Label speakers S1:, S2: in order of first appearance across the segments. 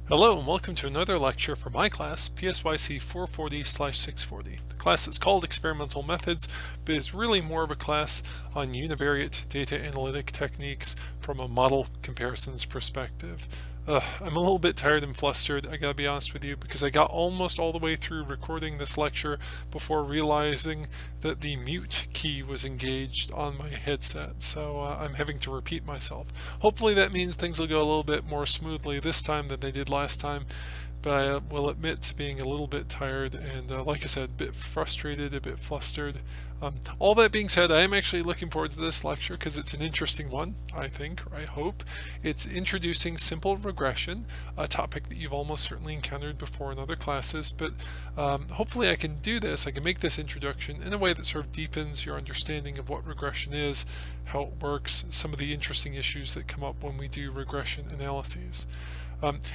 S1: Hello and welcome to another lecture for my class, PSYC 440/640. The class is called Experimental Methods, but is really more of a class on univariate data analytic techniques from a model comparisons perspective. I'm a little bit tired and flustered, I gotta be honest with you, because I got almost all the way through recording this lecture before realizing that the mute key was engaged on my headset, so I'm having to repeat myself. Hopefully that means things will go a little bit more smoothly this time than they did last time, but I will admit to being a little bit tired and like I said, a bit frustrated, a bit flustered. All that being said, I am actually looking forward to this lecture because it's an interesting one, I think, or I hope. It's introducing simple regression, a topic that you've almost certainly encountered before in other classes, but hopefully I can do this, I can make this introduction in a way that sort of deepens your understanding of what regression is, how it works, some of the interesting issues that come up when we do regression analyses.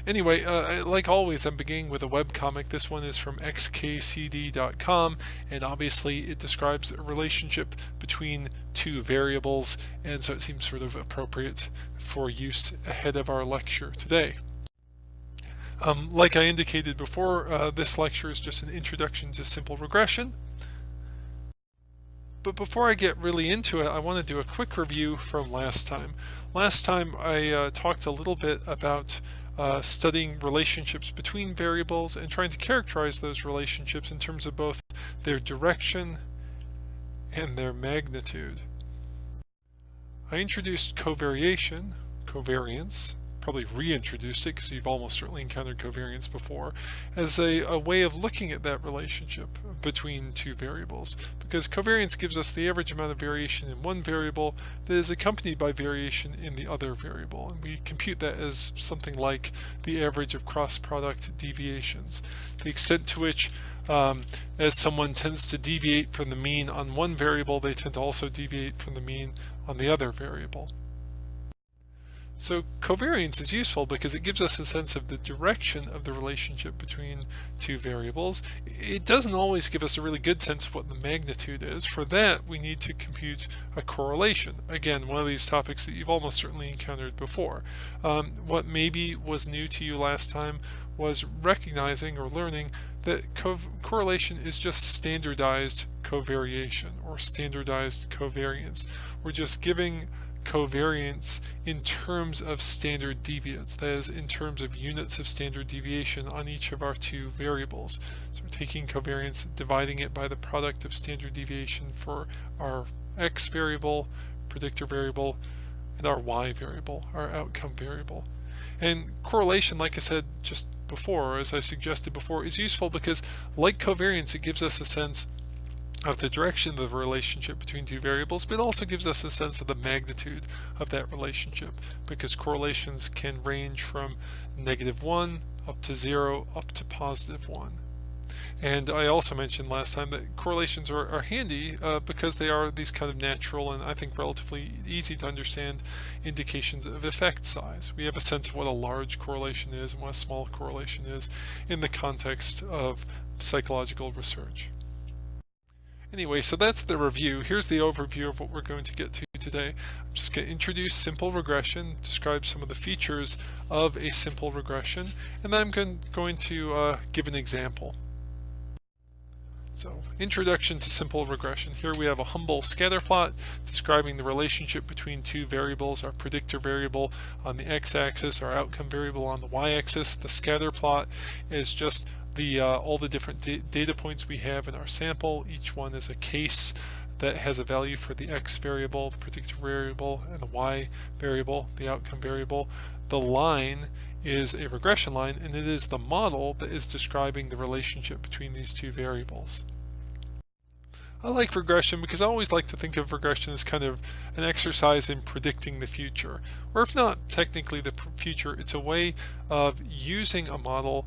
S1: Anyway, like always, I'm beginning with a webcomic. This one is from xkcd.com, and obviously it describes a relationship between two variables, and so it seems sort of appropriate for use ahead of our lecture today. Like I indicated before, this lecture is just an introduction to simple regression. But before I get really into it, I want to do a quick review from last time. Last time I talked a little bit about studying relationships between variables and trying to characterize those relationships in terms of both their direction and their magnitude. I introduced covariation, covariance, probably reintroduced it because you've almost certainly encountered covariance before, as a way of looking at that relationship between two variables, because covariance gives us the average amount of variation in one variable that is accompanied by variation in the other variable, and we compute that as something like the average of cross-product deviations. The extent to which as someone tends to deviate from the mean on one variable, they tend to also deviate from the mean on the other variable. So covariance is useful because it gives us a sense of the direction of the relationship between two variables. It doesn't always give us a really good sense of what the magnitude is. For that, we need to compute a correlation. Again, one of these topics that you've almost certainly encountered before. What maybe was new to you last time was recognizing or learning that correlation is just standardized covariation or standardized covariance. We're just giving covariance in terms of standard deviates, that is, in terms of units of standard deviation on each of our two variables. So we're taking covariance, dividing it by the product of standard deviation for our x variable, predictor variable, and our y variable, our outcome variable. And correlation, like I said just before, as I suggested before, is useful because, like covariance, it gives us a sense of the direction of the relationship between two variables, but it also gives us a sense of the magnitude of that relationship, because correlations can range from -1 up to 0 up to +1. And I also mentioned last time that correlations are handy because they are these kind of natural and I think relatively easy to understand indications of effect size. We have a sense of what a large correlation is and what a small correlation is in the context of psychological research. Anyway, so that's the review. Here's the overview of what we're going to get to today. I'm just going to introduce simple regression, describe some of the features of a simple regression, and then I'm going to give an example. So, introduction to simple regression. Here we have a humble scatter plot describing the relationship between two variables, our predictor variable on the x-axis, our outcome variable on the y-axis. The scatter plot is just all the different data points we have in our sample. Each one is a case that has a value for the x variable, the predictor variable, and the y variable, the outcome variable. The line is a regression line, and it is the model that is describing the relationship between these two variables. I like regression because I always like to think of regression as kind of an exercise in predicting the future, or if not technically the future, it's a way of using a model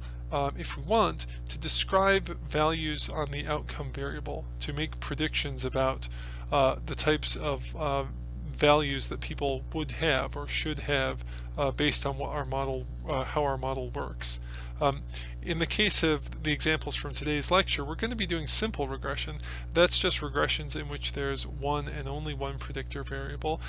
S1: if we want, to describe values on the outcome variable, to make predictions about the types of values that people would have or should have based on what our model, how our model works. In the case of the examples from today's lecture, we're going to be doing simple regression. That's just regressions in which there's one and only one predictor variable.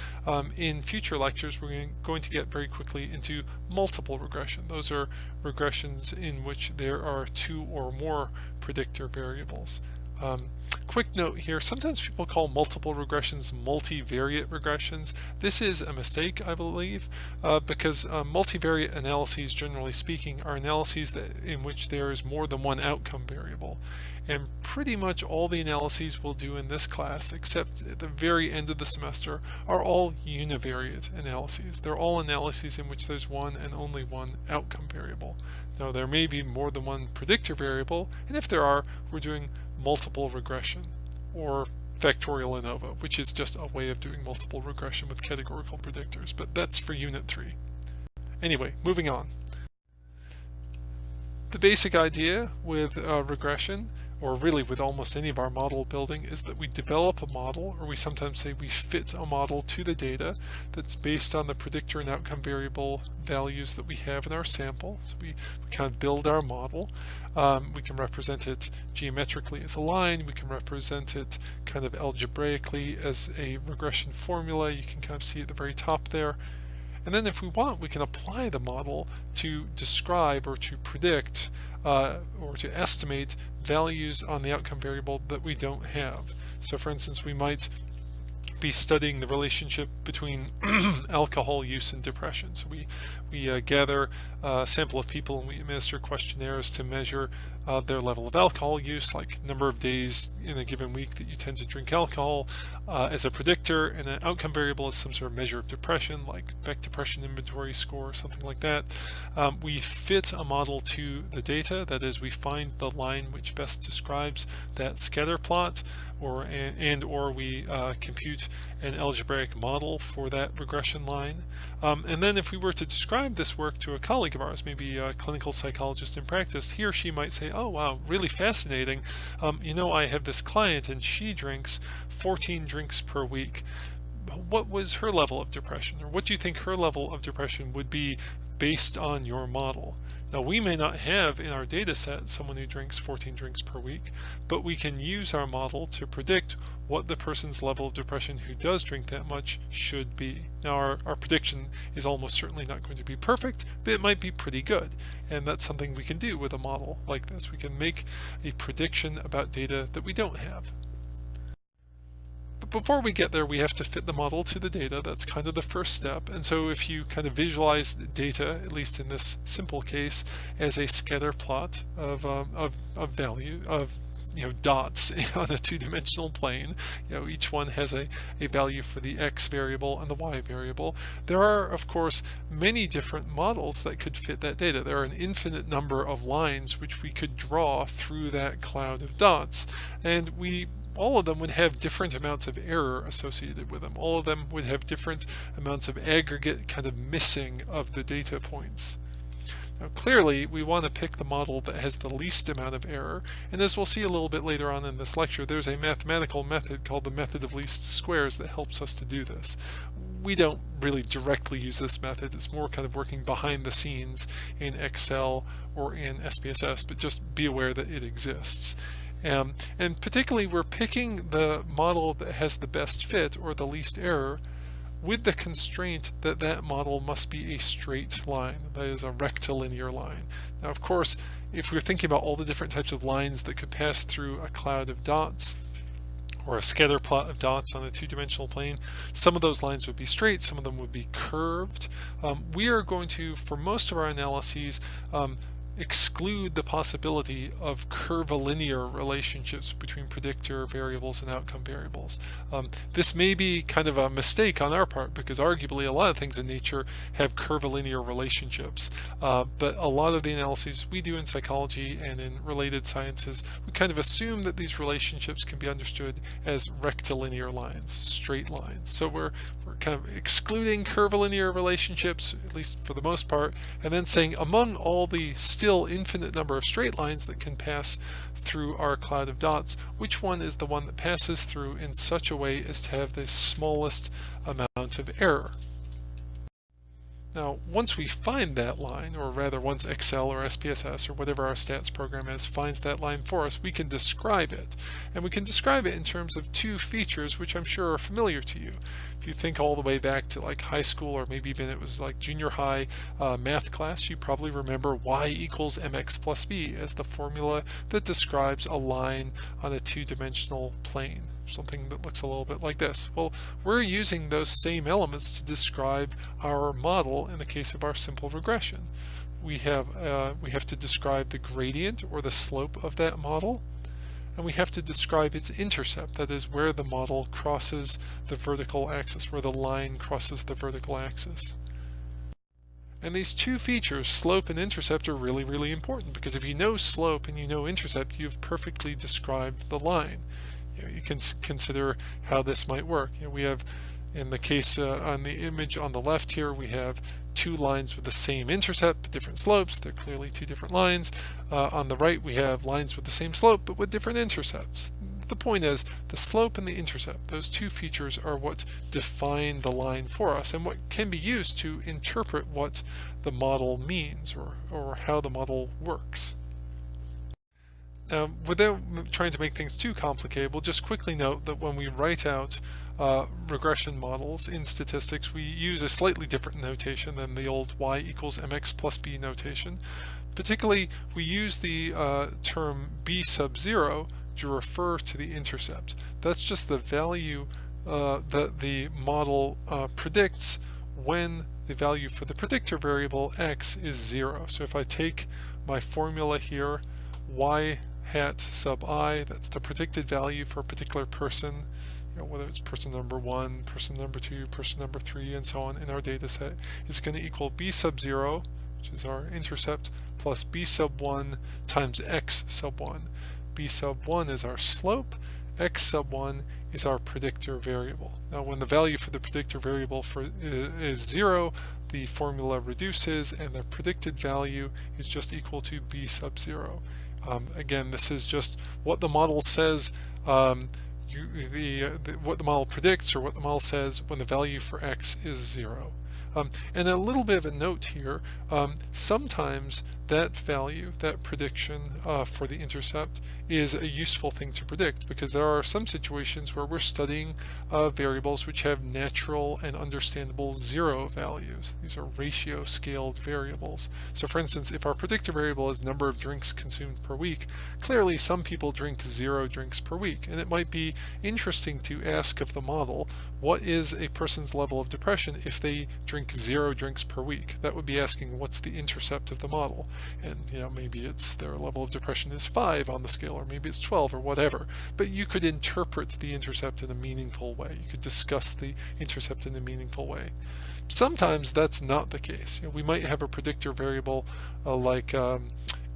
S1: In future lectures, we're going to get very quickly into multiple regression. Those are regressions in which there are two or more predictor variables. Quick note here, sometimes people call multiple regressions multivariate regressions. This is a mistake, I believe, because multivariate analyses, generally speaking, are analyses in which there is more than one outcome variable. And pretty much all the analyses we'll do in this class, except at the very end of the semester, are all univariate analyses. They're all analyses in which there's one and only one outcome variable. Now, there may be more than one predictor variable, and if there are, we're doing multiple regression, or factorial ANOVA, which is just a way of doing multiple regression with categorical predictors, but that's for Unit 3. Anyway, moving on. The basic idea with regression, or really with almost any of our model building, is that we develop a model, or we sometimes say we fit a model to the data that's based on the predictor and outcome variable values that we have in our sample. So we kind of build our model. We can represent it geometrically as a line. We can represent it kind of algebraically as a regression formula. You can kind of see at the very top there. And then if we want, we can apply the model to describe or to predict or to estimate values on the outcome variable that we don't have. So for instance, we might be studying the relationship between alcohol use and depression. So we gather a sample of people and we administer questionnaires to measure their level of alcohol use, like number of days in a given week that you tend to drink alcohol as a predictor, and an outcome variable is some sort of measure of depression, like Beck Depression Inventory Score or something like that. We fit a model to the data, that is, we find the line which best describes that scatter plot, or we compute an algebraic model for that regression line. And then if we were to describe this work to a colleague of ours, maybe a clinical psychologist in practice, he or she might say, oh wow, really fascinating. You know, I have this client and she drinks 14 drinks per week. What was her level of depression? Or what do you think her level of depression would be based on your model? Now, we may not have in our data set someone who drinks 14 drinks per week, but we can use our model to predict what the person's level of depression who does drink that much should be. Now, our prediction is almost certainly not going to be perfect, but it might be pretty good. And that's something we can do with a model like this. We can make a prediction about data that we don't have. But before we get there, we have to fit the model to the data. That's kind of the first step. And so if you kind of visualize data, at least in this simple case, as a scatter plot of value, of dots on a two-dimensional plane, each one has a value for the x variable and the y variable. There are, of course, many different models that could fit that data. There are an infinite number of lines which we could draw through that cloud of dots, and all of them would have different amounts of error associated with them. All of them would have different amounts of aggregate kind of missing of the data points. Now, clearly, we want to pick the model that has the least amount of error, and as we'll see a little bit later on in this lecture, there's a mathematical method called the method of least squares that helps us to do this. We don't really directly use this method. It's more kind of working behind the scenes in Excel or in SPSS, but just be aware that it exists. And particularly, we're picking the model that has the best fit or the least error with the constraint that that model must be a straight line, that is a rectilinear line. Now, of course, if we're thinking about all the different types of lines that could pass through a cloud of dots or a scatter plot of dots on a two-dimensional plane, some of those lines would be straight, some of them would be curved. We are going to, for most of our analyses, exclude the possibility of curvilinear relationships between predictor variables and outcome variables. This may be kind of a mistake on our part, because arguably a lot of things in nature have curvilinear relationships, but a lot of the analyses we do in psychology and in related sciences, we kind of assume that these relationships can be understood as rectilinear lines, straight lines. So we're kind of excluding curvilinear relationships, at least for the most part, and then saying among all the still infinite number of straight lines that can pass through our cloud of dots, which one is the one that passes through in such a way as to have the smallest amount of error. Now, once we find that line, or rather once Excel or SPSS or whatever our stats program is finds that line for us, we can describe it. And we can describe it in terms of two features which I'm sure are familiar to you. If you think all the way back to like high school, or maybe even it was like junior high math class, you probably remember y equals mx plus b as the formula that describes a line on a two-dimensional plane. Something that looks a little bit like this. Well, we're using those same elements to describe our model in the case of our simple regression. We have to describe the gradient or the slope of that model, and we have to describe its intercept, that is where the model crosses the vertical axis, where the line crosses the vertical axis. And these two features, slope and intercept, are really, really important, because if you know slope and you know intercept, you've perfectly described the line. You can consider how this might work. We have, in the case on the image on the left here, we have two lines with the same intercept but different slopes. They're clearly two different lines. On the right, we have lines with the same slope but with different intercepts. The point is, the slope and the intercept, those two features are what define the line for us and what can be used to interpret what the model means, or how the model works. Without trying to make things too complicated, we'll just quickly note that when we write out regression models in statistics, we use a slightly different notation than the old y equals mx plus b notation. Particularly, we use the term b sub 0 to refer to the intercept. That's just the value that the model predicts when the value for the predictor variable x is 0. So if I take my formula here, y hat sub I, that's the predicted value for a particular person, whether it's person number 1, person number 2, person number 3, and so on in our data set, is going to equal b sub 0, which is our intercept, plus b sub 1 times x sub 1. b sub 1 is our slope, x sub 1 is our predictor variable. Now when the value for the predictor variable is 0, the formula reduces and the predicted value is just equal to b sub 0. Again, this is just what the model says, what the model predicts, or what the model says when the value for x is 0. And a little bit of a note here, sometimes that value, that prediction for the intercept, is a useful thing to predict, because there are some situations where we're studying variables which have natural and understandable 0 values. These are ratio scaled variables. So for instance, if our predictor variable is number of drinks consumed per week, clearly some people drink 0 drinks per week, and it might be interesting to ask of the model, what is a person's level of depression if they drink 0 drinks per week? That would be asking what's the intercept of the model. And maybe it's their level of depression is 5 on the scale, or maybe it's 12, or whatever. But you could interpret the intercept in a meaningful way. You could discuss the intercept in a meaningful way. Sometimes that's not the case. We might have a predictor variable like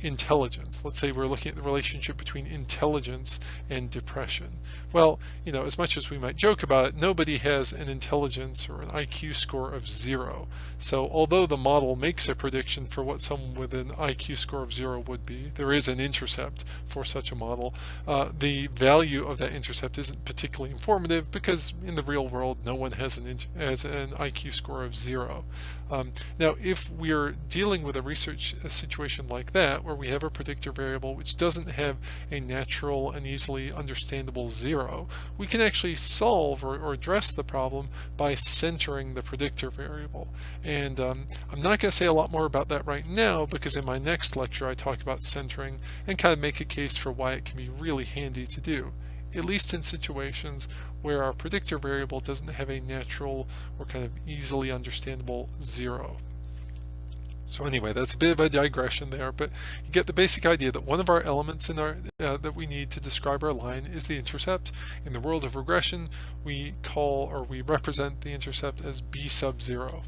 S1: intelligence. Let's say we're looking at the relationship between intelligence and depression. Well, as much as we might joke about it, nobody has an intelligence or an IQ score of 0. So although the model makes a prediction for what someone with an IQ score of 0 would be, there is an intercept for such a model. The value of that intercept isn't particularly informative, because in the real world no one has an IQ score of 0. Now if we're dealing with a research situation like that, where we have a predictor variable which doesn't have a natural and easily understandable 0, we can actually solve or address the problem by centering the predictor variable. And I'm not going to say a lot more about that right now, because in my next lecture I talk about centering and kind of make a case for why it can be really handy to do, at least in situations where our predictor variable doesn't have a natural or kind of easily understandable 0. So anyway, that's a bit of a digression there, but you get the basic idea that one of our elements in our that we need to describe our line is the intercept. In the world of regression, we represent the intercept as b sub 0.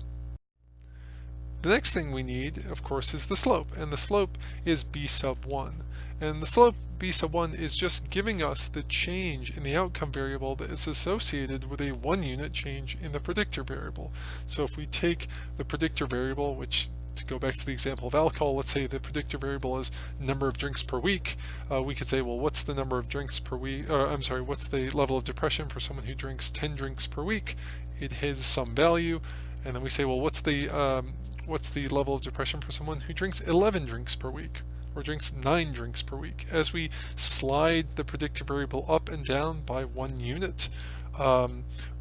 S1: The next thing we need, of course, is the slope, and the slope is b sub 1. And the slope b sub 1 is just giving us the change in the outcome variable that is associated with a 1-unit change in the predictor variable. So if we take the predictor variable, which, to go back to the example of alcohol, let's say the predictor variable is number of drinks per week, we could say, well, what's the number of drinks per week, what's the level of depression for someone who drinks 10 drinks per week? It has some value, And then we say, well, what's the level of depression for someone who drinks 11 drinks per week, or drinks 9 drinks per week? As we slide the predictor variable up and down by 1 unit,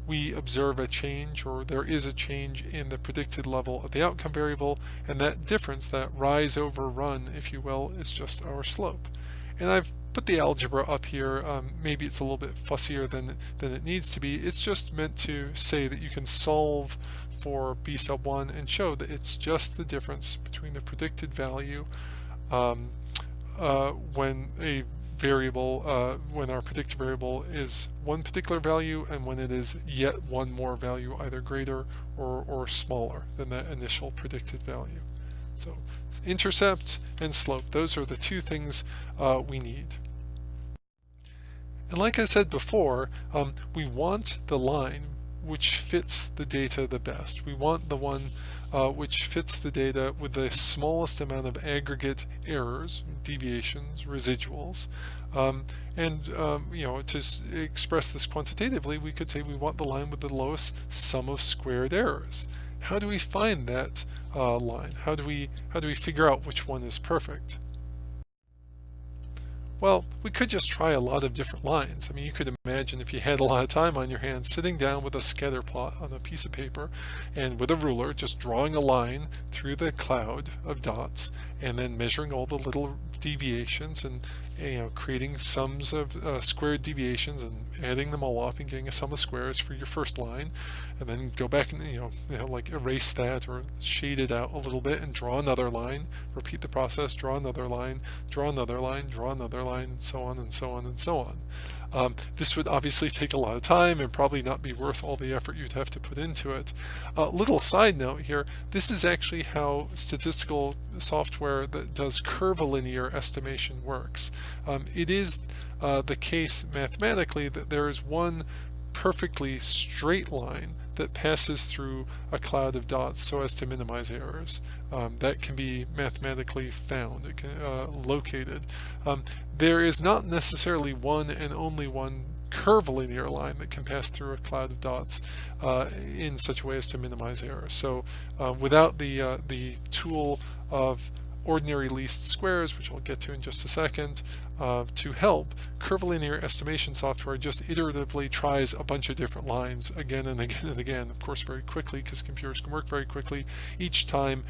S1: we observe a change, or there is a change in the predicted level of the outcome variable, and that difference, that rise over run, if you will, is just our slope. And I've put the algebra up here. Maybe it's a little bit fussier than it needs to be. It's just meant to say that you can solve for b sub 1 and show that it's just the difference between the predicted value when a variable, when our predictor variable is one particular value, and when it is yet one more value, either greater or smaller than that initial predicted value. So intercept and slope, those are the two things we need. And like I said before, we want the line which fits the data the best. We want the one which fits the data with the smallest amount of aggregate errors, deviations, residuals. You know, to express this quantitatively, we could say we want the line with the lowest sum of squared errors. How do we find that line? How do we figure out which one is perfect? Well, we could just try a lot of different lines. I mean, you could imagine if you had a lot of time on your hands, sitting down with a scatter plot on a piece of paper and with a ruler, just drawing a line through the cloud of dots, and then measuring all the little deviations, and creating sums of squared deviations and adding them all up and getting a sum of squares for your first line, and then go back and like erase that or shade it out a little bit and draw another line, repeat the process, draw another line, draw another line, draw another line, and so on and so on and so on. This would obviously take a lot of time and probably not be worth all the effort you'd have to put into it. Little side note here, this is actually how statistical software that does curvilinear estimation works. It is the case mathematically that there is one perfectly straight line that passes through a cloud of dots so as to minimize errors. That can be mathematically found, it can, located. There is not necessarily one and only one curvilinear line that can pass through a cloud of dots in such a way as to minimize errors. So without the tool of ordinary least squares, which I'll get to in just a second, to help, curvilinear estimation software just iteratively tries a bunch of different lines again and again and again, of course very quickly, because computers can work very quickly, each time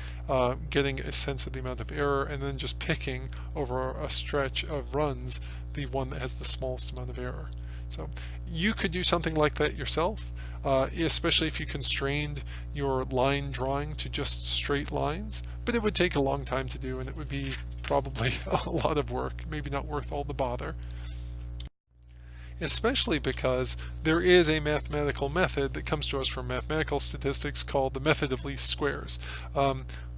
S1: getting a sense of the amount of error, and then just picking over a stretch of runs the one that has the smallest amount of error. So you could do something like that yourself, especially if you constrained your line drawing to just straight lines, but it would take a long time to do, and it would be probably a lot of work, maybe not worth all the bother. Especially because there is a mathematical method that comes to us from mathematical statistics called the method of least squares,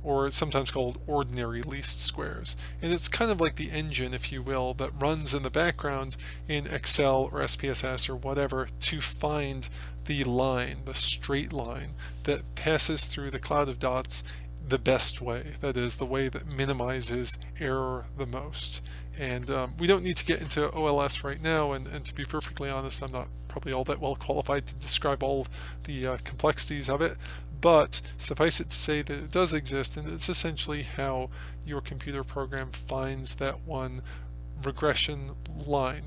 S1: or it's sometimes called ordinary least squares. And it's kind of like the engine, if you will, that runs in the background in Excel or SPSS or whatever to find the line, the straight line that passes through the cloud of dots the best way, that is, the way that minimizes error the most. And we don't need to get into OLS right now, and to be perfectly honest, I'm not probably all that well qualified to describe all the complexities of it, but suffice it to say that it does exist, and it's essentially how your computer program finds that one regression line,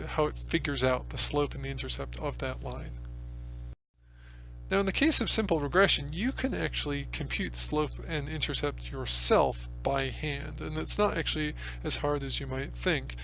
S1: how it figures out the slope and the intercept of that line. Now, in the case of simple regression, you can actually compute slope and intercept yourself by hand, and it's not actually as hard as you might think.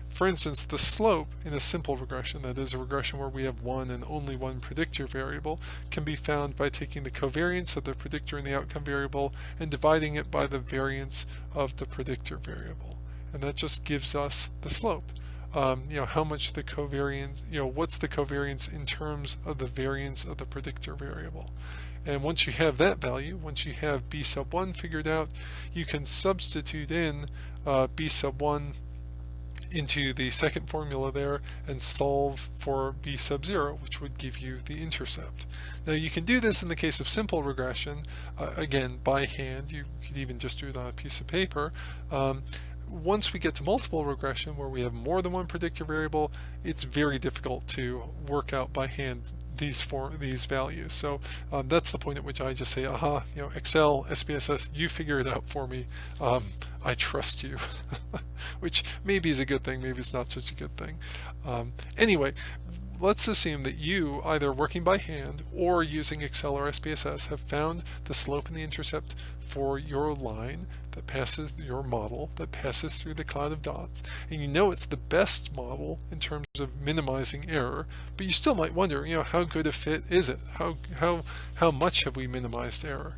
S1: For instance, the slope in a simple regression, that is a regression where we have one and only one predictor variable, can be found by taking the covariance of the predictor and the outcome variable and dividing it by the variance of the predictor variable. And that just gives us the slope. How much the covariance, what's the covariance in terms of the variance of the predictor variable. And once you have that value, once you have b sub 1 figured out, you can substitute in b sub 1 into the second formula there and solve for b sub 0, which would give you the intercept. Now you can do this in the case of simple regression, again by hand. You could even just do it on a piece of paper. once we get to multiple regression, where we have more than one predictor variable, it's very difficult to work out by hand these values. So that's the point at which I just say, aha, Excel, SPSS, you figure it out for me. I trust you, which maybe is a good thing, maybe it's not such a good thing. Anyway, let's assume that you, either working by hand or using Excel or SPSS, have found the slope and the intercept for your line that passes your model, that passes through the cloud of dots, and you know it's the best model in terms of minimizing error, but you still might wonder, how good a fit is it? How much have we minimized error?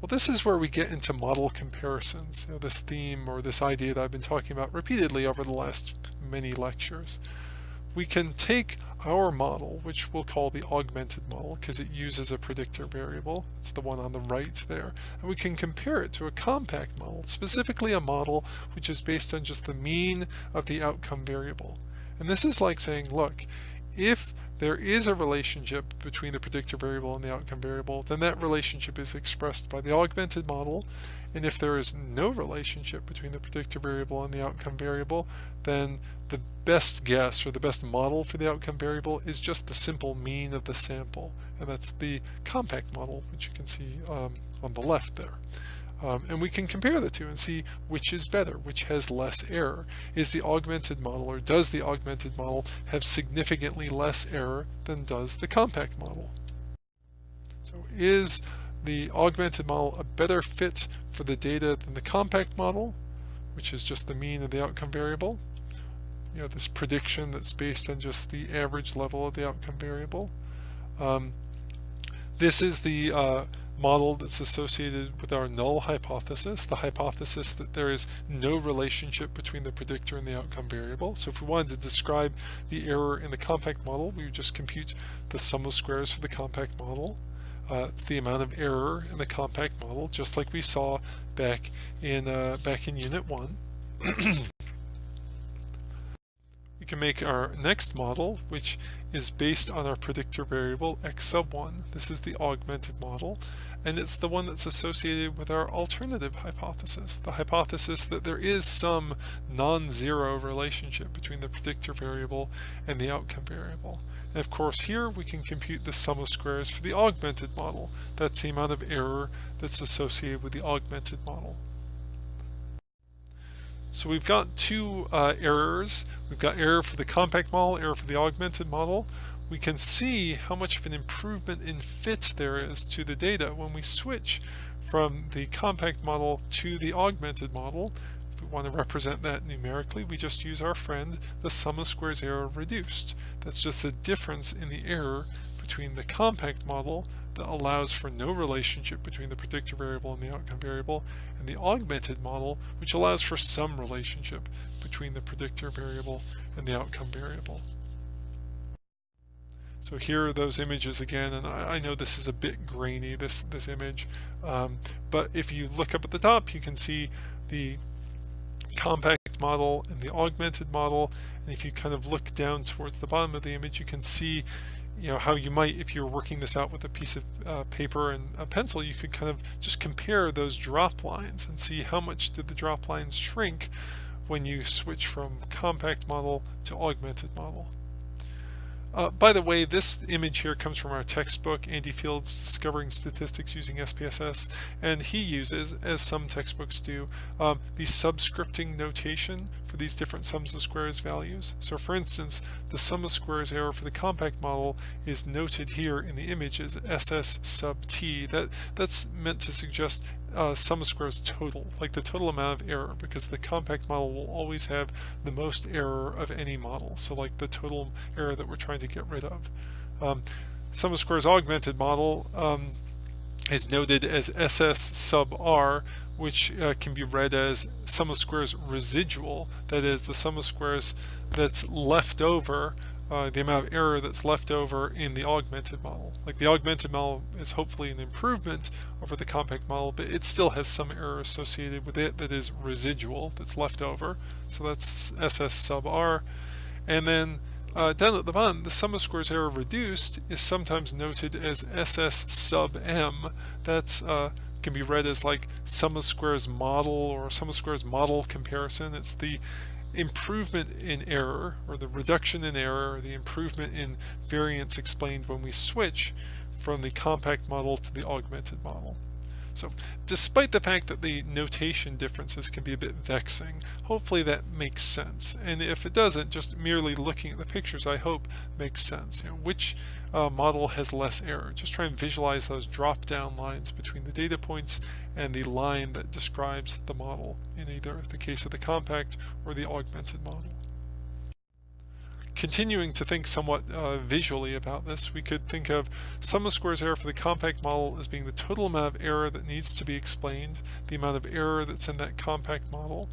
S1: Well, this is where we get into model comparisons, this theme or this idea that I've been talking about repeatedly over the last many lectures. We can take our model, which we'll call the augmented model because it uses a predictor variable, it's the one on the right there, and we can compare it to a compact model, specifically a model which is based on just the mean of the outcome variable. And this is like saying, look, if there is a relationship between the predictor variable and the outcome variable, then that relationship is expressed by the augmented model. And if there is no relationship between the predictor variable and the outcome variable, then the best guess or the best model for the outcome variable is just the simple mean of the sample. And that's the compact model, which you can see on the left there. And we can compare the two and see which is better, which has less error. Is the augmented model, or does the augmented model have significantly less error than does the compact model? So is the augmented model a better fit for the data than the compact model, which is just the mean of the outcome variable? This prediction that's based on just the average level of the outcome variable. This is the model that's associated with our null hypothesis, the hypothesis that there is no relationship between the predictor and the outcome variable. So if we wanted to describe the error in the compact model, we would just compute the sum of squares for the compact model. It's the amount of error in the compact model, just like we saw back in Unit 1. We can make our next model, which is based on our predictor variable x sub 1. This is the augmented model, and it's the one that's associated with our alternative hypothesis, the hypothesis that there is some non-zero relationship between the predictor variable and the outcome variable. And of course here we can compute the sum of squares for the augmented model. That's the amount of error that's associated with the augmented model. So we've got two errors. We've got error for the compact model, error for the augmented model. We can see how much of an improvement in fit there is to the data when we switch from the compact model to the augmented model. If we want to represent that numerically, we just use our friend, the sum of squares error reduced. That's just the difference in the error between the compact model that allows for no relationship between the predictor variable and the outcome variable, and the augmented model, which allows for some relationship between the predictor variable and the outcome variable. So here are those images again, and I know this is a bit grainy, this image, but if you look up at the top, you can see the compact model and the augmented model, and if you kind of look down towards the bottom of the image, you can see how you might, if you're working this out with a piece of paper and a pencil, you could kind of just compare those drop lines and see how much did the drop lines shrink when you switch from compact model to augmented model. By the way, this image here comes from our textbook, Andy Field's Discovering Statistics Using SPSS, and he uses, as some textbooks do, the subscripting notation for these different sums of squares values. So for instance, the sum of squares error for the compact model is noted here in the image as SS sub t. That's meant to suggest sum of squares total, like the total amount of error, because the compact model will always have the most error of any model, so like the total error that we're trying to get rid of. Sum of squares augmented model is noted as SS sub r, which can be read as sum of squares residual, that is the sum of squares that's left over, the amount of error that's left over in the augmented model. Like the augmented model is hopefully an improvement over the compact model, but it still has some error associated with it that is residual, that's left over. So that's SS sub r. And then down at the bottom, the sum of squares error reduced is sometimes noted as SS sub m. That's can be read as like sum of squares model or sum of squares model comparison. It's the improvement in error, or the reduction in error, or the improvement in variance explained when we switch from the compact model to the augmented model. So despite the fact that the notation differences can be a bit vexing, hopefully that makes sense. And if it doesn't, just merely looking at the pictures, I hope makes sense. Which model has less error? Just try and visualize those drop-down lines between the data points and the line that describes the model in either the case of the compact or the augmented model. Continuing to think somewhat visually about this, we could think of sum of squares error for the compact model as being the total amount of error that needs to be explained, the amount of error that's in that compact model.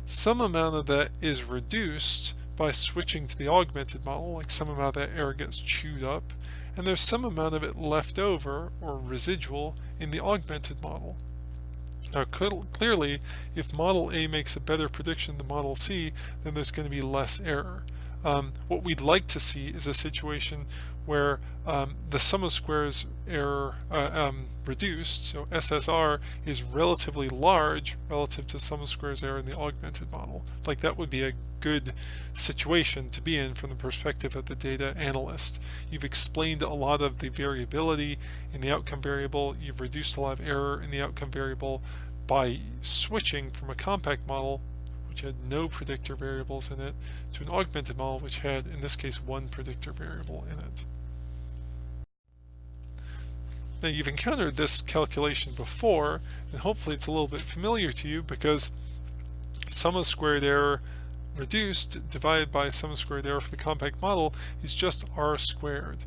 S1: Some amount of that is reduced by switching to the augmented model, like some amount of that error gets chewed up, and there's some amount of it left over, or residual, in the augmented model. Now clearly, if model A makes a better prediction than model C, then there's going to be less error. What we'd like to see is a situation where the sum of squares error reduced, so SSR, is relatively large relative to sum of squares error in the augmented model. Like, that would be a good situation to be in from the perspective of the data analyst. You've explained a lot of the variability in the outcome variable, you've reduced a lot of error in the outcome variable by switching from a compact model, which had no predictor variables in it, to an augmented model which had, in this case, one predictor variable in it. Now, you've encountered this calculation before, and hopefully it's a little bit familiar to you, because sum of squared error reduced divided by sum of squared error for the compact model is just r squared.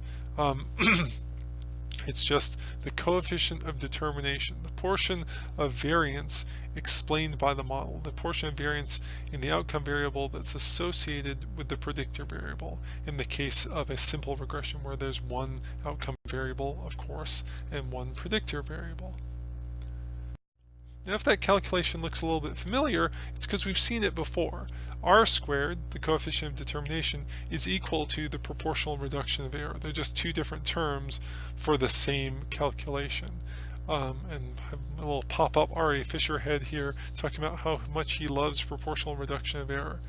S1: It's just the coefficient of determination, the portion of variance explained by the model, the portion of variance in the outcome variable that's associated with the predictor variable, in the case of a simple regression where there's one outcome variable, of course, and one predictor variable. Now, if that calculation looks a little bit familiar, it's because we've seen it before. R squared, the coefficient of determination, is equal to the proportional reduction of error. They're just two different terms for the same calculation. And I have a little pop-up R.A. Fisher head here talking about how much he loves proportional reduction of error.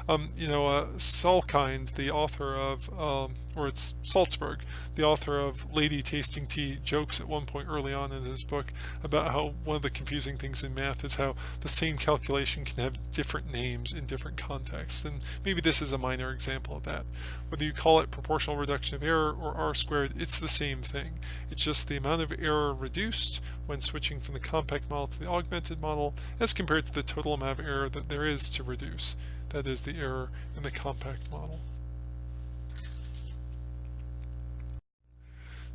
S1: Salkind, the author of, or it's Salzburg, the author of Lady Tasting Tea, jokes at one point early on in his book about how one of the confusing things in math is how the same calculation can have different names in different contexts, and maybe this is a minor example of that. Whether you call it proportional reduction of error or R squared, it's the same thing. It's just the amount of error reduced when switching from the compact model to the augmented model as compared to the total amount of error that there is to reduce. That is the error in the compact model.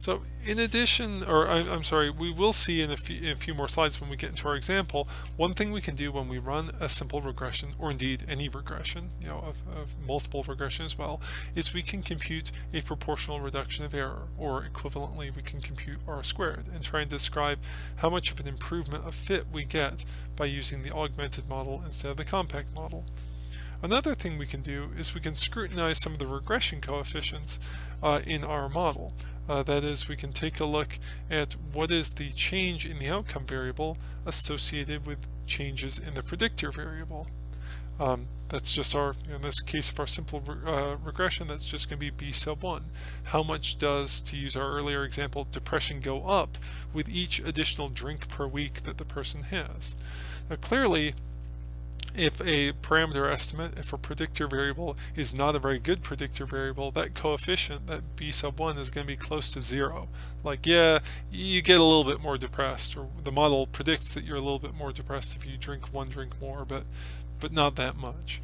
S1: So in addition, or I'm sorry, we will see in a few more slides when we get into our example, one thing we can do when we run a simple regression, or indeed any regression, of multiple regression as well, is we can compute a proportional reduction of error, or equivalently we can compute R squared, and try and describe how much of an improvement of fit we get by using the augmented model instead of the compact model. Another thing we can do is we can scrutinize some of the regression coefficients in our model. That is, we can take a look at what is the change in the outcome variable associated with changes in the predictor variable. That's just our, in this case of our simple regression, that's just going to be B sub 1. How much does, to use our earlier example, depression go up with each additional drink per week that the person has? Now clearly, if a parameter estimate, if a predictor variable is not a very good predictor variable, that coefficient, that B sub 1, is going to be close to 0. Like, yeah, you get a little bit more depressed, or the model predicts that you're a little bit more depressed if you drink one drink more, but not that much.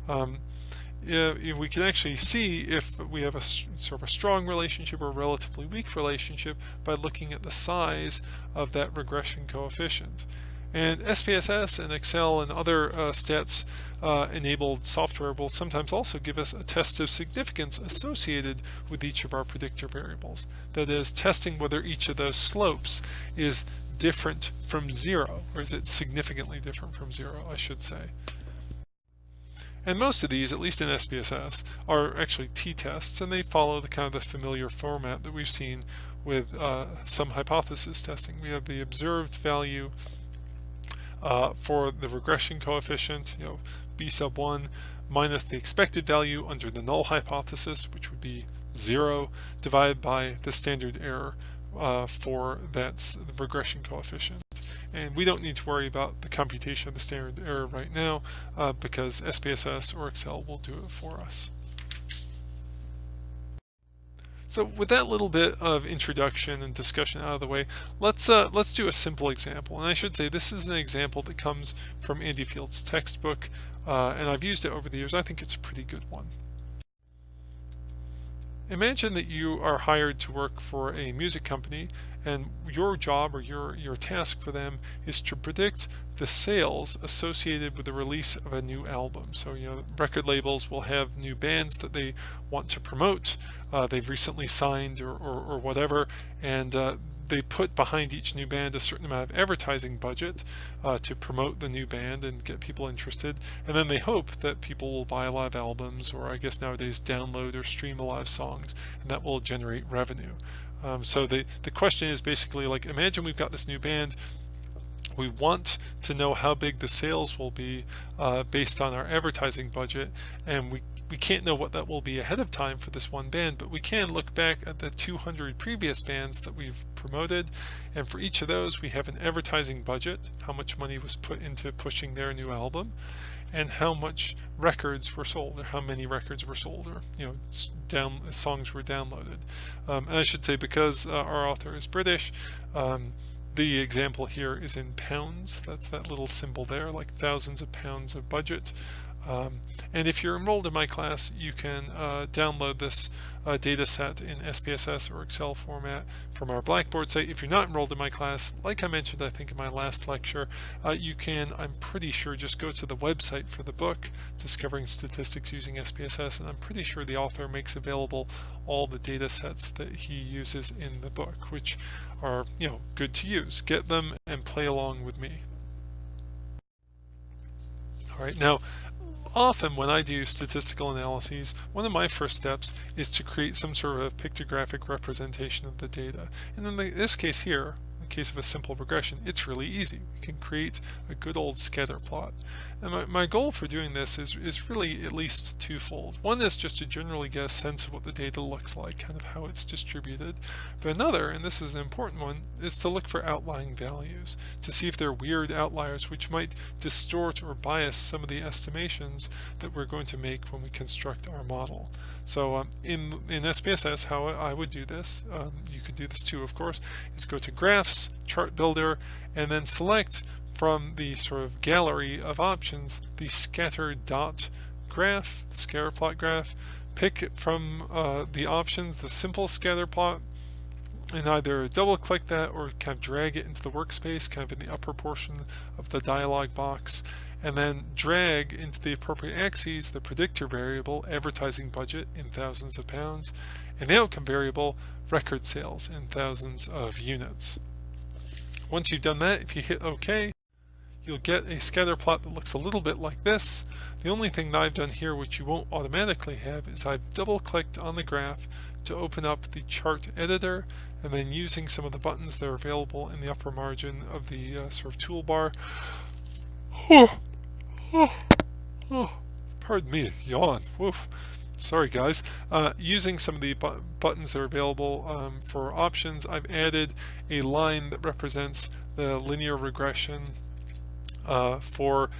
S1: We can actually see if we have a sort of a strong relationship or a relatively weak relationship by looking at the size of that regression coefficient. And SPSS and Excel and other stats enabled software will sometimes also give us a test of significance associated with each of our predictor variables. That is, testing whether each of those slopes is different from 0, or is it significantly different from 0, I should say. And most of these, at least in SPSS, are actually t-tests, and they follow the kind of the familiar format that we've seen with some hypothesis testing. We have the observed value for the regression coefficient, b sub 1, minus the expected value under the null hypothesis, which would be 0, divided by the standard error for the regression coefficient. And we don't need to worry about the computation of the standard error right now because SPSS or Excel will do it for us. So with that little bit of introduction and discussion out of the way, let's do a simple example. And I should say this is an example that comes from Andy Field's textbook, and I've used it over the years. I think it's a pretty good one. Imagine that you are hired to work for a music company, and your job or your task for them is to predict the sales associated with the release of a new album. So record labels will have new bands that they want to promote, they've recently signed or whatever, and they put behind each new band a certain amount of advertising budget to promote the new band and get people interested, and then they hope that people will buy a lot of albums, or I guess nowadays download or stream a lot of songs, and that will generate revenue. So the question is basically like, imagine we've got this new band. We want to know how big the sales will be based on our advertising budget, and we can't know what that will be ahead of time for this one band, but we can look back at the 200 previous bands that we've promoted, and for each of those we have an advertising budget, how much money was put into pushing their new album, and how much records were sold, or how many records were sold, or songs were downloaded. And I should say, because our author is British, the example here is in pounds. That's that little symbol there, like thousands of pounds of budget. And if you're enrolled in my class, you can download this data set in SPSS or Excel format from our Blackboard site. If you're not enrolled in my class, like I mentioned I think in my last lecture, you can, I'm pretty sure, just go to the website for the book, Discovering Statistics Using SPSS, and I'm pretty sure the author makes available all the data sets that he uses in the book, which are good to use. Get them and play along with me. All right, now often when I do statistical analyses, one of my first steps is to create some sort of pictographic representation of the data. And in this case here, in the case of a simple regression, it's really easy. We can create a good old scatter plot. And my goal for doing this is really at least twofold. One is just to generally get a sense of what the data looks like, kind of how it's distributed. But another, and this is an important one, is to look for outlying values, to see if there are weird outliers which might distort or bias some of the estimations that we're going to make when we construct our model. So in SPSS, how I would do this, you could do this too of course, is go to Graphs, Chart Builder, and then select from the sort of gallery of options the scatter dot graph, scatterplot graph. Pick from the options the simple scatter plot, and either double click that or kind of drag it into the workspace, kind of in the upper portion of the dialog box, and then drag into the appropriate axes the predictor variable, advertising budget in thousands of pounds, and the outcome variable, record sales in thousands of units. Once you've done that, if you hit OK, you'll get a scatter plot that looks a little bit like this. The only thing that I've done here, which you won't automatically have, is I've double clicked on the graph to open up the chart editor, and then using some of the buttons that are available in the upper margin of the sort of toolbar. Pardon me, yawn. Woof. Sorry guys. Using some of the buttons that are available for options, I've added a line that represents the linear regression for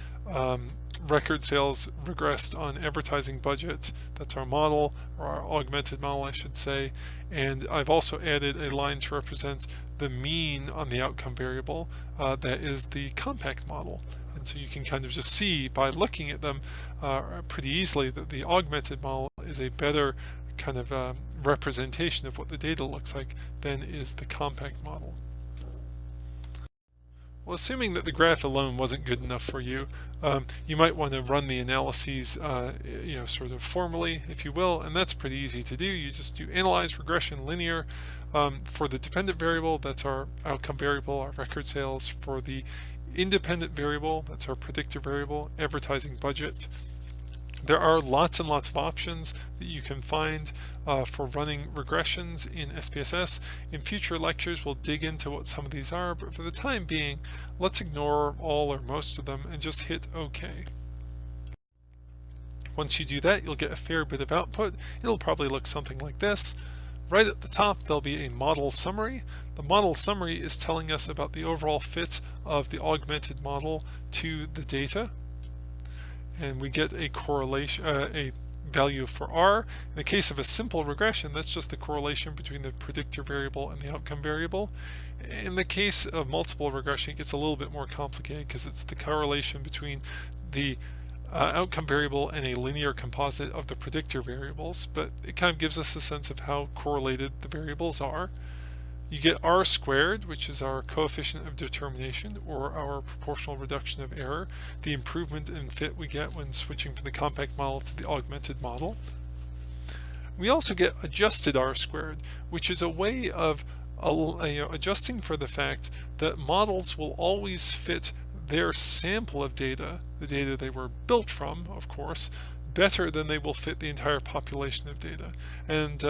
S1: record sales regressed on advertising budget. That's our model, or our augmented model I should say. And I've also added a line to represent the mean on the outcome variable that is the compact model. And so you can kind of just see by looking at them pretty easily that the augmented model is a better kind of representation of what the data looks like than is the compact model. Well, assuming that the graph alone wasn't good enough for you, you might want to run the analyses sort of formally, if you will, and that's pretty easy to do. You just do analyze regression linear. For the dependent variable, that's our outcome variable, our record sales. For the independent variable, that's our predictor variable, advertising budget. There are lots and lots of options that you can find for running regressions in SPSS. In future lectures, we'll dig into what some of these are, but for the time being, let's ignore all or most of them and just hit OK. Once you do that, you'll get a fair bit of output. It'll probably look something like this. Right at the top, there'll be a model summary. The model summary is telling us about the overall fit of the augmented model to the data. And we get a correlation, a value for R. In the case of a simple regression, that's just the correlation between the predictor variable and the outcome variable. In the case of multiple regression, it gets a little bit more complicated because it's the correlation between the outcome variable and a linear composite of the predictor variables, but it kind of gives us a sense of how correlated the variables are. You get R squared, which is our coefficient of determination, or our proportional reduction of error, the improvement in fit we get when switching from the compact model to the augmented model. We also get adjusted R squared, which is a way of adjusting for the fact that models will always fit their sample of data, the data they were built from, of course, better than they will fit the entire population of data. And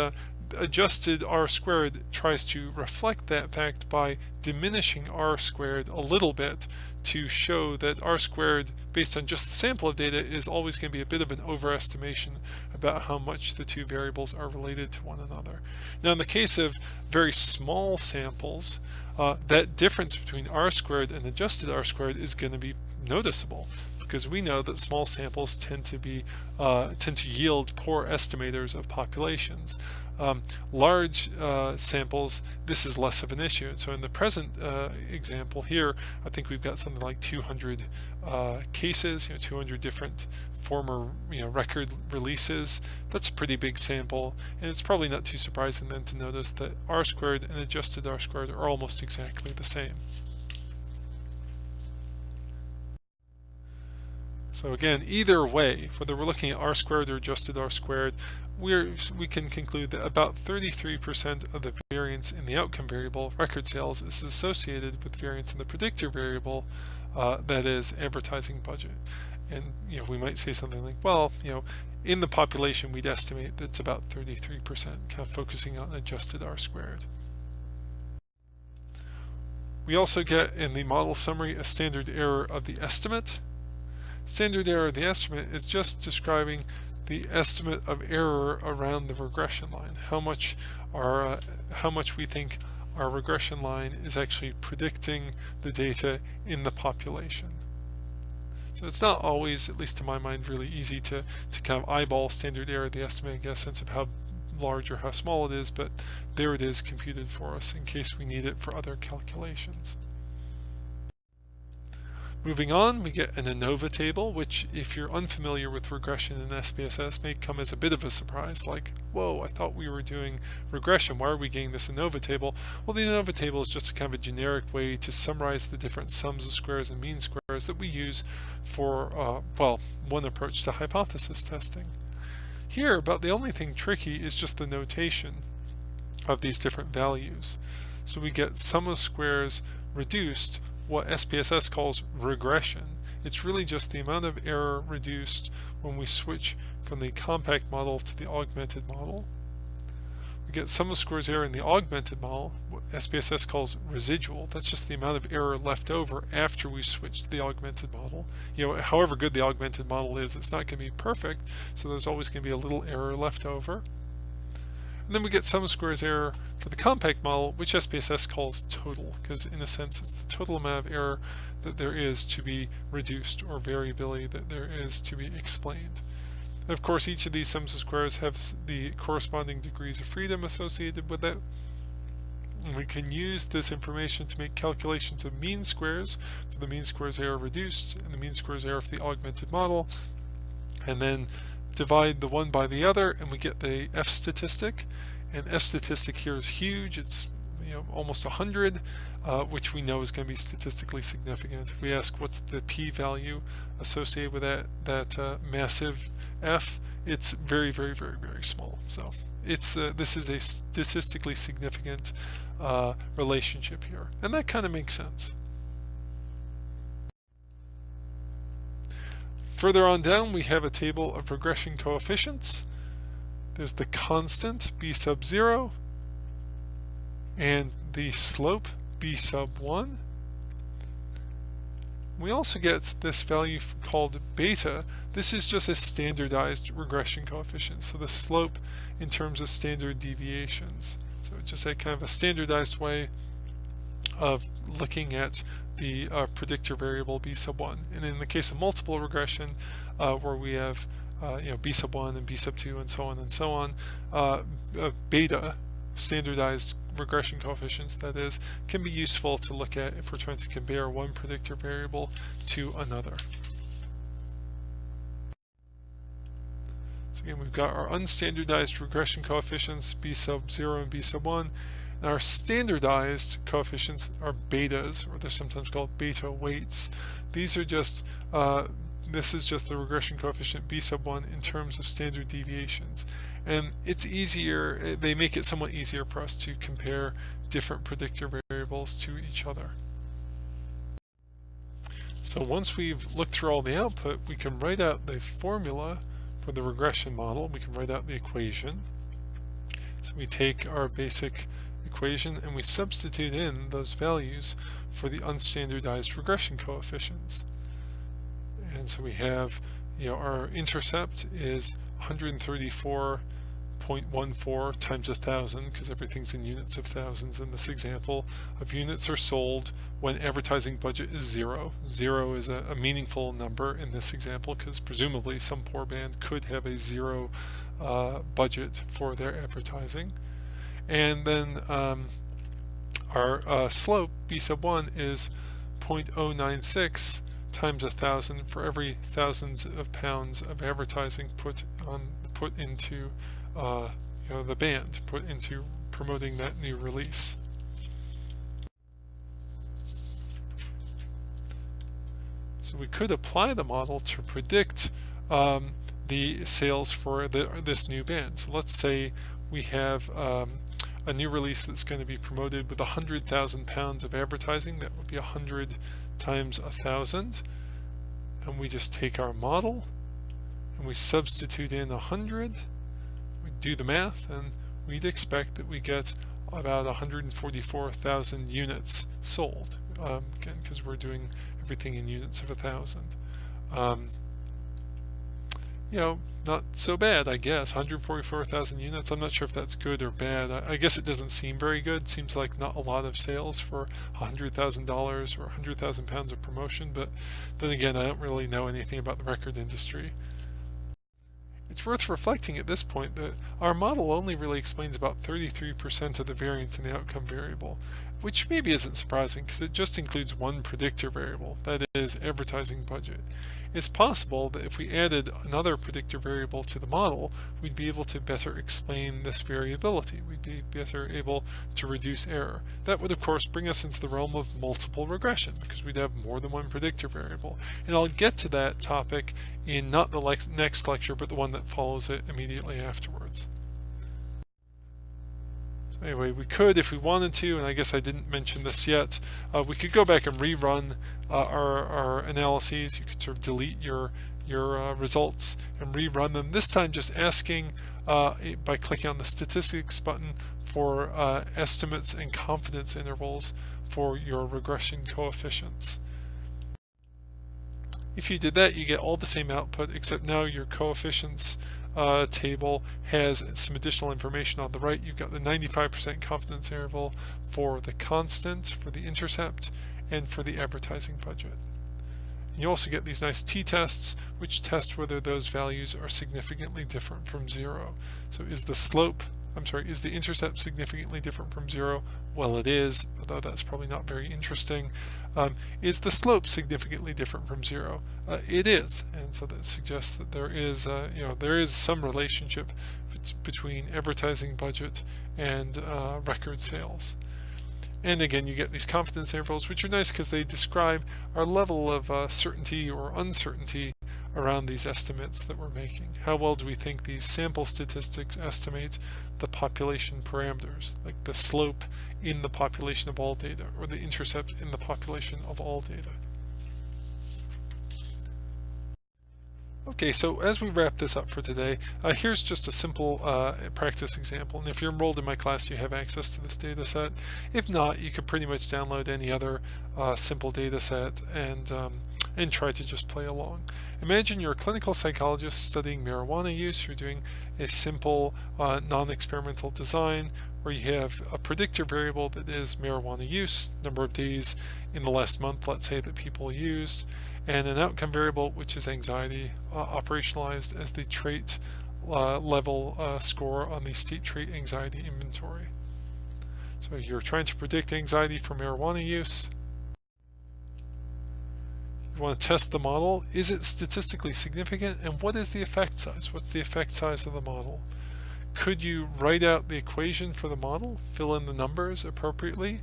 S1: adjusted R squared tries to reflect that fact by diminishing R squared a little bit to show that R squared based on just the sample of data is always going to be a bit of an overestimation about how much the two variables are related to one another. Now in the case of very small samples, that difference between R squared and adjusted R squared is going to be noticeable, because we know that small samples tend to yield poor estimators of populations. Large samples, this is less of an issue. And so in the present example here, I think we've got something like 200 cases, 200 different former record releases. That's a pretty big sample, and it's probably not too surprising then to notice that R squared and adjusted R squared are almost exactly the same. So again, either way, whether we're looking at R squared or adjusted R squared, we can conclude that about 33% of the variance in the outcome variable, record sales, is associated with variance in the predictor variable, that is advertising budget. And we might say something like, well, in the population we'd estimate that it's about 33%, kind of focusing on adjusted R squared. We also get in the model summary a standard error of the estimate. Standard error of the estimate is just describing the estimate of error around the regression line, how much we think our regression line is actually predicting the data in the population. So it's not always, at least to my mind, really easy to kind of eyeball standard error of the estimate and get a sense of how large or how small it is, but there it is computed for us in case we need it for other calculations. Moving on, we get an ANOVA table, which if you're unfamiliar with regression in SPSS may come as a bit of a surprise, like, whoa, I thought we were doing regression, why are we getting this ANOVA table? Well, the ANOVA table is just a kind of a generic way to summarize the different sums of squares and mean squares that we use for, well, one approach to hypothesis testing. Here, about the only thing tricky is just the notation of these different values. So we get sum of squares reduced, what SPSS calls regression. It's really just the amount of error reduced when we switch from the compact model to the augmented model. We get sum of squares error in the augmented model, what SPSS calls residual. That's just the amount of error left over after we switch to the augmented model. However good the augmented model is, it's not going to be perfect, so there's always going to be a little error left over. And then we get sum of squares error for the compact model, which SPSS calls total, because in a sense it's the total amount of error that there is to be reduced, or variability that there is to be explained. And of course, each of these sums of squares have the corresponding degrees of freedom associated with it. And we can use this information to make calculations of mean squares for the mean squares error reduced and the mean squares error for the augmented model, and then divide the one by the other, and we get the F statistic. And F statistic here is huge. It's almost 100, which we know is going to be statistically significant. If we ask what's the p-value associated with that massive F, it's very, very, very, very small. So it's this is a statistically significant relationship here, and that kind of makes sense. Further on down, we have a table of regression coefficients. There's the constant b sub 0 and the slope b sub 1. We also get this value called beta. This is just a standardized regression coefficient, so the slope in terms of standard deviations. So it's just a kind of a standardized way of looking at the predictor variable b sub 1. And in the case of multiple regression, where we have b sub 1 and b sub 2 and so on, beta, standardized regression coefficients, that is, can be useful to look at if we're trying to compare one predictor variable to another. So again, we've got our unstandardized regression coefficients, b sub 0 and b sub 1. And our standardized coefficients are betas, or they're sometimes called beta weights. These are just, this is just the regression coefficient b sub 1 in terms of standard deviations. And it's easier, they make it somewhat easier for us to compare different predictor variables to each other. So once we've looked through all the output, we can write out the formula for the regression model. We can write out the equation. So we take our basic equation and we substitute in those values for the unstandardized regression coefficients. And so we have, our intercept is 134.14 times 1,000, because everything's in units of thousands in this example. Of units are sold when advertising budget is 0. 0 is a meaningful number in this example, because presumably some poor band could have a 0 budget for their advertising. And then our slope, b sub 1, is 0.096 times 1,000 for every thousands of pounds of advertising put into the band, put into promoting that new release. So we could apply the model to predict the sales for this new band. So let's say we have a new release that's going to be promoted with 100,000 pounds of advertising. That would be 100 times 1,000. And we just take our model and we substitute in 100. We do the math, and we'd expect that we get about 144,000 units sold. Again, because we're doing everything in units of 1,000. Not so bad, I guess. 144,000 units. I'm not sure if that's good or bad. I guess it doesn't seem very good. It seems like not a lot of sales for $100,000 or 100,000 pounds of promotion, but then again, I don't really know anything about the record industry. It's worth reflecting at this point that our model only really explains about 33% of the variance in the outcome variable, which maybe isn't surprising because it just includes one predictor variable, that is advertising budget. It's possible that if we added another predictor variable to the model, we'd be able to better explain this variability. We'd be better able to reduce error. That would of course bring us into the realm of multiple regression, because we'd have more than one predictor variable. And I'll get to that topic in not the next lecture, but the one that follows it immediately afterwards. So anyway, we could, if we wanted to, and I guess I didn't mention this yet, we could go back and rerun our analyses. You could sort of delete your results and rerun them, this time just asking by clicking on the statistics button for estimates and confidence intervals for your regression coefficients. If you did that, you get all the same output, except now your coefficients table has some additional information on the right. You've got the 95% confidence interval for the constant, for the intercept, and for the advertising budget. And you also get these nice t-tests, which test whether those values are significantly different from 0. So is the intercept significantly different from 0? Well, it is, although that's probably not very interesting. Is the slope significantly different from 0? It is, and so that suggests that there is, there is some relationship between advertising budget and record sales. And again, you get these confidence intervals, which are nice because they describe our level of certainty or uncertainty around these estimates that we're making. How well do we think these sample statistics estimate the population parameters, like the slope in the population of all data, or the intercept in the population of all data? Okay, so as we wrap this up for today, here's just a simple practice example. And if you're enrolled in my class, you have access to this data set. If not, you could pretty much download any other simple data set and try to just play along. Imagine you're a clinical psychologist studying marijuana use. You're doing a simple non-experimental design where you have a predictor variable that is marijuana use, number of days in the last month, let's say, that people used, and an outcome variable which is anxiety, operationalized as the trait level score on the state trait anxiety inventory. So you're trying to predict anxiety for marijuana use. You want to test the model. Is it statistically significant, and what is the effect size? What's the effect size of the model? Could you write out the equation for the model, fill in the numbers appropriately?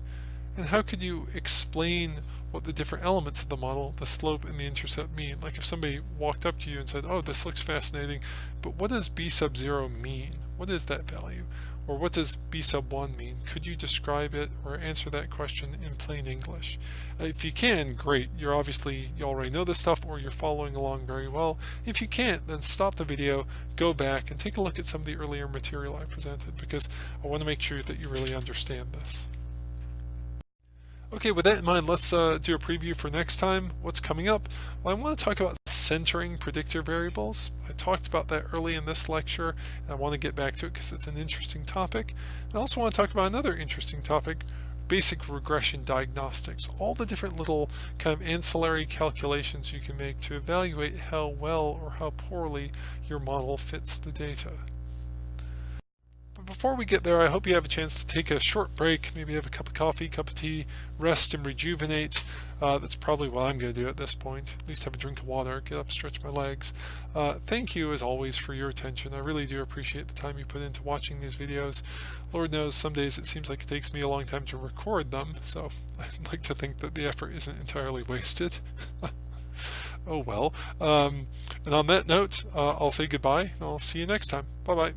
S1: And how could you explain what the different elements of the model, the slope and the intercept, mean? Like if somebody walked up to you and said, oh, this looks fascinating, but what does b sub 0 mean? What is that value? Or what does b sub 1 mean? Could you describe it or answer that question in plain English? If you can, great. You already know this stuff, or you're following along very well. If you can't, then stop the video, go back and take a look at some of the earlier material I presented, because I want to make sure that you really understand this. Okay, with that in mind, let's do a preview for next time. What's coming up? Well, I want to talk about centering predictor variables. I talked about that early in this lecture, and I want to get back to it because it's an interesting topic. I also want to talk about another interesting topic, basic regression diagnostics, all the different little kind of ancillary calculations you can make to evaluate how well or how poorly your model fits the data. But before we get there, I hope you have a chance to take a short break, maybe have a cup of coffee, cup of tea, rest and rejuvenate. That's probably what I'm going to do at this point. At least have a drink of water, get up, stretch my legs. Thank you as always for your attention. I really do appreciate the time you put into watching these videos. Lord knows some days it seems like it takes me a long time to record them, so I'd like to think that the effort isn't entirely wasted. Oh well. And on that note, I'll say goodbye and I'll see you next time. Bye bye.